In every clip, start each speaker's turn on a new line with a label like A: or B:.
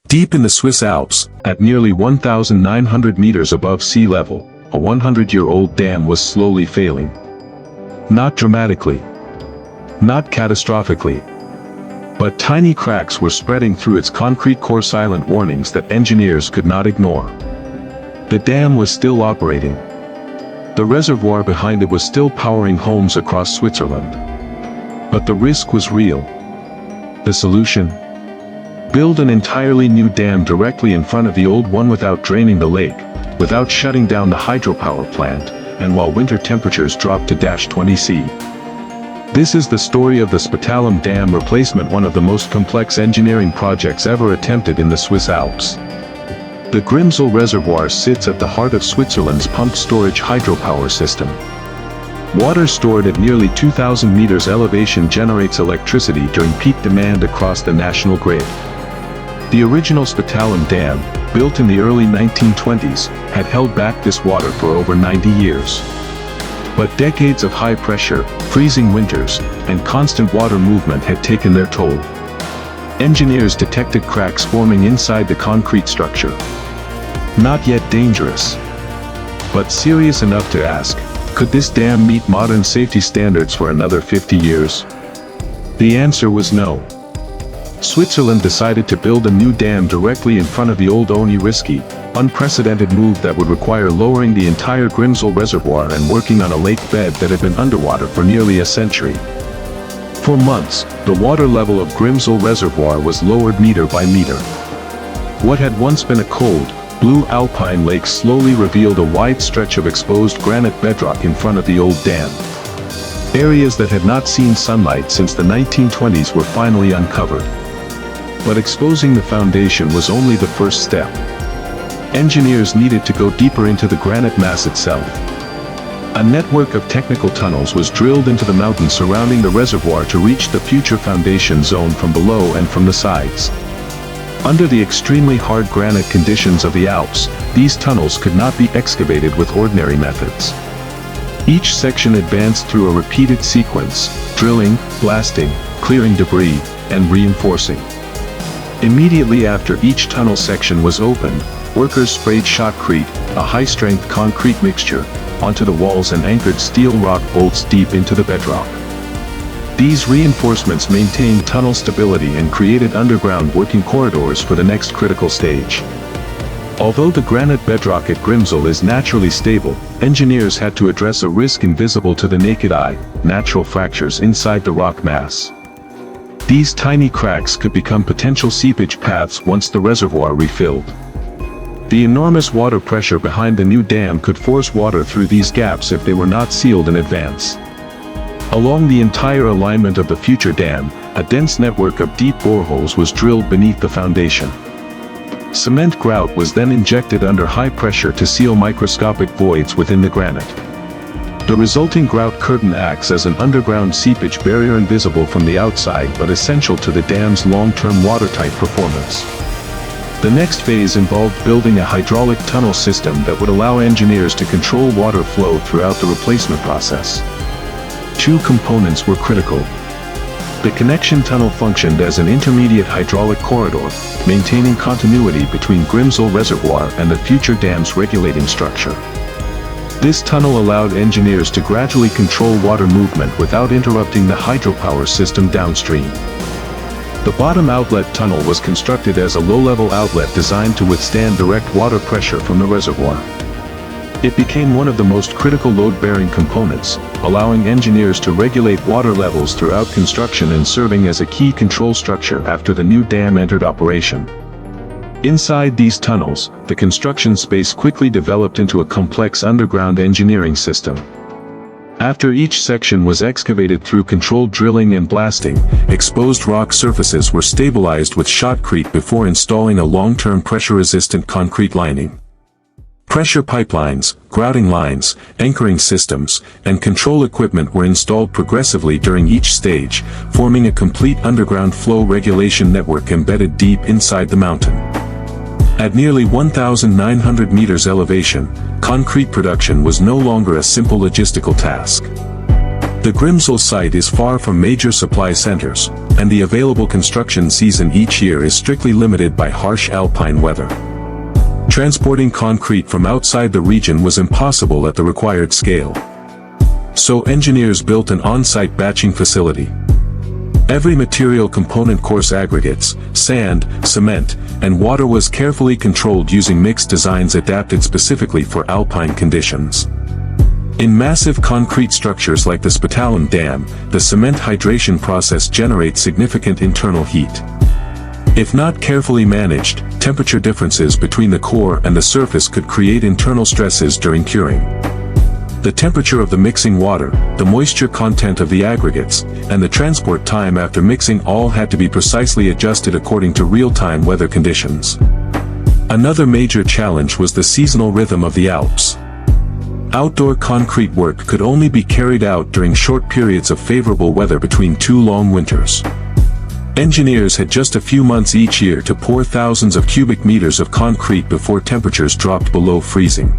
A: Deep in the Swiss Alps, at nearly 1,900 meters above sea level, a 100-year-old dam was slowly failing. Not dramatically, not catastrophically, but tiny cracks were spreading through its concrete core, silent warnings that engineers could not ignore. The dam was still operating. The reservoir behind it was still powering homes across Switzerland. But the risk was real. The solution? Build an entirely new dam directly in front of the old one without draining the lake, without shutting down the hydropower plant, and while winter temperatures drop to -20°C. This is the story of the Spitallam Dam replacement, one of the most complex engineering projects ever attempted in the Swiss Alps. The Grimsel Reservoir sits at the heart of Switzerland's pumped storage hydropower system. Water stored at nearly 2,000 meters elevation generates electricity during peak demand across the national grid. The original Spitallamm Dam, built in the early 1920s, had held back this water for over 90 years. But decades of high pressure, freezing winters, and constant water movement had taken their toll. Engineers detected cracks forming inside the concrete structure. Not yet dangerous, but serious enough to ask, could this dam meet modern safety standards for another 50 years? The answer was no. Switzerland decided to build a new dam directly in front of the old, only risky, unprecedented move that would require lowering the entire Grimsel reservoir and working on a lake bed that had been underwater for nearly a century. For months, the water level of Grimsel reservoir was lowered meter by meter. What had once been a cold, blue alpine lake slowly revealed a wide stretch of exposed granite bedrock in front of the old dam. Areas that had not seen sunlight since the 1920s were finally uncovered. But exposing the foundation was only the first step. Engineers needed to go deeper into the granite mass itself. A network of technical tunnels was drilled into the mountain surrounding the reservoir to reach the future foundation zone from below and from the sides. Under the extremely hard granite conditions of the Alps, these tunnels could not be excavated with ordinary methods. Each section advanced through a repeated sequence, drilling, blasting, clearing debris, and reinforcing. Immediately after each tunnel section was opened, workers sprayed shotcrete, a high-strength concrete mixture, onto the walls and anchored steel rock bolts deep into the bedrock. These reinforcements maintained tunnel stability and created underground working corridors for the next critical stage. Although the granite bedrock at Grimsel is naturally stable, engineers had to address a risk invisible to the naked eye: natural fractures inside the rock mass. These tiny cracks could become potential seepage paths once the reservoir refilled. The enormous water pressure behind the new dam could force water through these gaps if they were not sealed in advance. Along the entire alignment of the future dam, a dense network of deep boreholes was drilled beneath the foundation. Cement grout was then injected under high pressure to seal microscopic voids within the granite. The resulting grout curtain acts as an underground seepage barrier, invisible from the outside but essential to the dam's long-term watertight performance. The next phase involved building a hydraulic tunnel system that would allow engineers to control water flow throughout the replacement process. Two components were critical. The connection tunnel functioned as an intermediate hydraulic corridor, maintaining continuity between Grimsel Reservoir and the future dam's regulating structure. This tunnel allowed engineers to gradually control water movement without interrupting the hydropower system downstream. The bottom outlet tunnel was constructed as a low-level outlet designed to withstand direct water pressure from the reservoir. It became one of the most critical load-bearing components, allowing engineers to regulate water levels throughout construction and serving as a key control structure after the new dam entered operation. Inside these tunnels, the construction space quickly developed into a complex underground engineering system. After each section was excavated through controlled drilling and blasting, exposed rock surfaces were stabilized with shotcrete before installing a long-term pressure-resistant concrete lining. Pressure pipelines, grouting lines, anchoring systems, and control equipment were installed progressively during each stage, forming a complete underground flow regulation network embedded deep inside the mountain. At nearly 1,900 meters elevation, concrete production was no longer a simple logistical task. The Grimsel site is far from major supply centers, and the available construction season each year is strictly limited by harsh alpine weather. Transporting concrete from outside the region was impossible at the required scale. So engineers built an on-site batching facility. Every material component, coarse aggregates, sand, cement, and water, was carefully controlled using mixed designs adapted specifically for alpine conditions. In massive concrete structures like the Spitallamm Dam, the cement hydration process generates significant internal heat. If not carefully managed, temperature differences between the core and the surface could create internal stresses during curing. The temperature of the mixing water, the moisture content of the aggregates, and the transport time after mixing all had to be precisely adjusted according to real-time weather conditions. Another major challenge was the seasonal rhythm of the Alps. Outdoor concrete work could only be carried out during short periods of favorable weather between two long winters. Engineers had just a few months each year to pour thousands of cubic meters of concrete before temperatures dropped below freezing.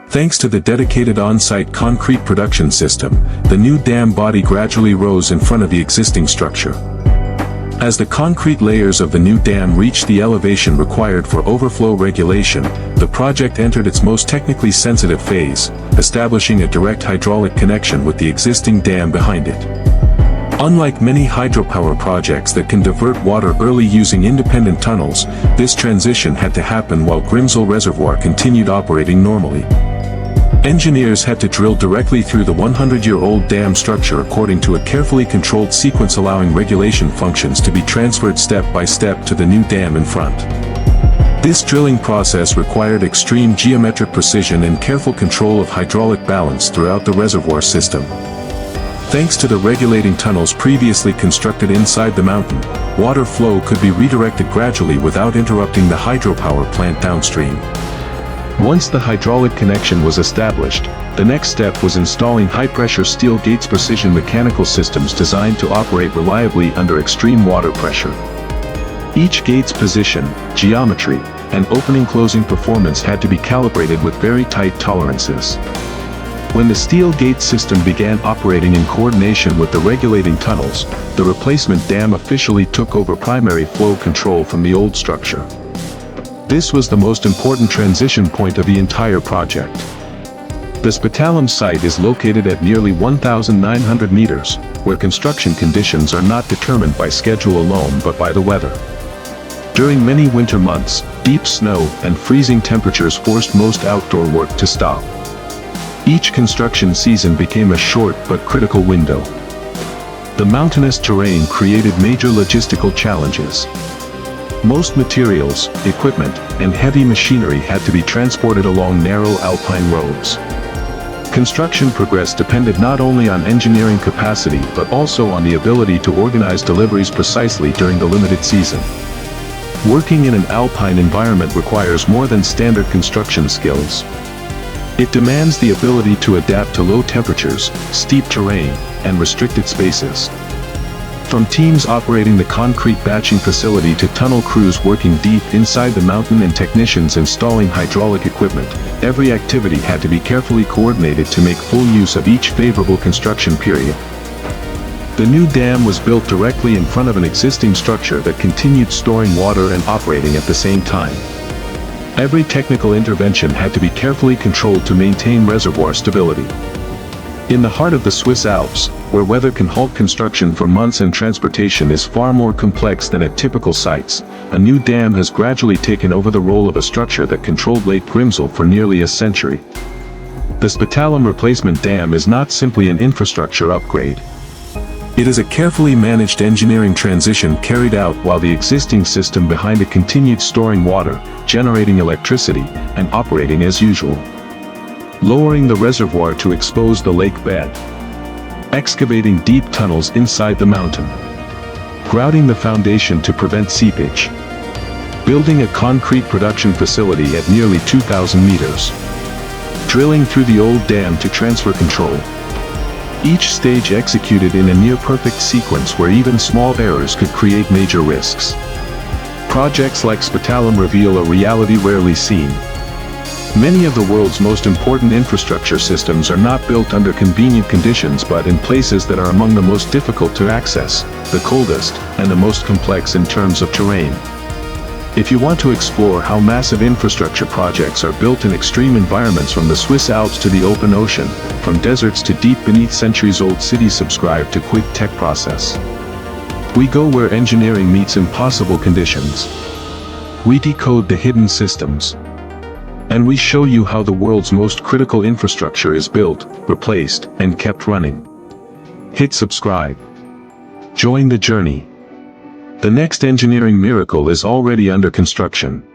A: Thanks to the dedicated on-site concrete production system, the new dam body gradually rose in front of the existing structure. As the concrete layers of the new dam reached the elevation required for overflow regulation, the project entered its most technically sensitive phase, establishing a direct hydraulic connection with the existing dam behind it. Unlike many hydropower projects that can divert water early using independent tunnels, this transition had to happen while Grimsel Reservoir continued operating normally. Engineers had to drill directly through the 100-year-old dam structure according to a carefully controlled sequence, allowing regulation functions to be transferred step by step to the new dam in front. This drilling process required extreme geometric precision and careful control of hydraulic balance throughout the reservoir system. Thanks to the regulating tunnels previously constructed inside the mountain, water flow could be redirected gradually without interrupting the hydropower plant downstream. Once the hydraulic connection was established, the next step was installing high-pressure steel gates, precision mechanical systems designed to operate reliably under extreme water pressure. Each gate's position, geometry, and opening-closing performance had to be calibrated with very tight tolerances. When the steel gate system began operating in coordination with the regulating tunnels, the replacement dam officially took over primary flow control from the old structure. This was the most important transition point of the entire project. The Spitallam site is located at nearly 1,900 meters, where construction conditions are not determined by schedule alone but by the weather. During many winter months, deep snow and freezing temperatures forced most outdoor work to stop. Each construction season became a short but critical window. The mountainous terrain created major logistical challenges. Most materials, equipment, and heavy machinery had to be transported along narrow alpine roads. Construction progress depended not only on engineering capacity but also on the ability to organize deliveries precisely during the limited season. Working in an alpine environment requires more than standard construction skills. It demands the ability to adapt to low temperatures, steep terrain, and restricted spaces. From teams operating the concrete batching facility to tunnel crews working deep inside the mountain and technicians installing hydraulic equipment, every activity had to be carefully coordinated to make full use of each favorable construction period. The new dam was built directly in front of an existing structure that continued storing water and operating at the same time. Every technical intervention had to be carefully controlled to maintain reservoir stability. In the heart of the Swiss Alps, where weather can halt construction for months and transportation is far more complex than at typical sites, a new dam has gradually taken over the role of a structure that controlled Lake Grimsel for nearly a century. The Spitallam replacement dam is not simply an infrastructure upgrade. It is a carefully managed engineering transition carried out while the existing system behind it continued storing water, generating electricity, and operating as usual. Lowering the reservoir to expose the lake bed. Excavating deep tunnels inside the mountain. Grouting the foundation to prevent seepage. Building a concrete production facility at nearly 2,000 meters. Drilling through the old dam to transfer control. Each stage executed in a near-perfect sequence where even small errors could create major risks. Projects like Spitallam reveal a reality rarely seen. Many of the world's most important infrastructure systems are not built under convenient conditions but in places that are among the most difficult to access, the coldest, and the most complex in terms of terrain. If you want to explore how massive infrastructure projects are built in extreme environments from the Swiss Alps to the open ocean, from deserts to deep beneath centuries-old cities, subscribe to Quick Tech Process. We go where engineering meets impossible conditions. We decode the hidden systems. And we show you how the world's most critical infrastructure is built, replaced, and kept running. Hit subscribe. Join the journey. The next engineering miracle is already under construction.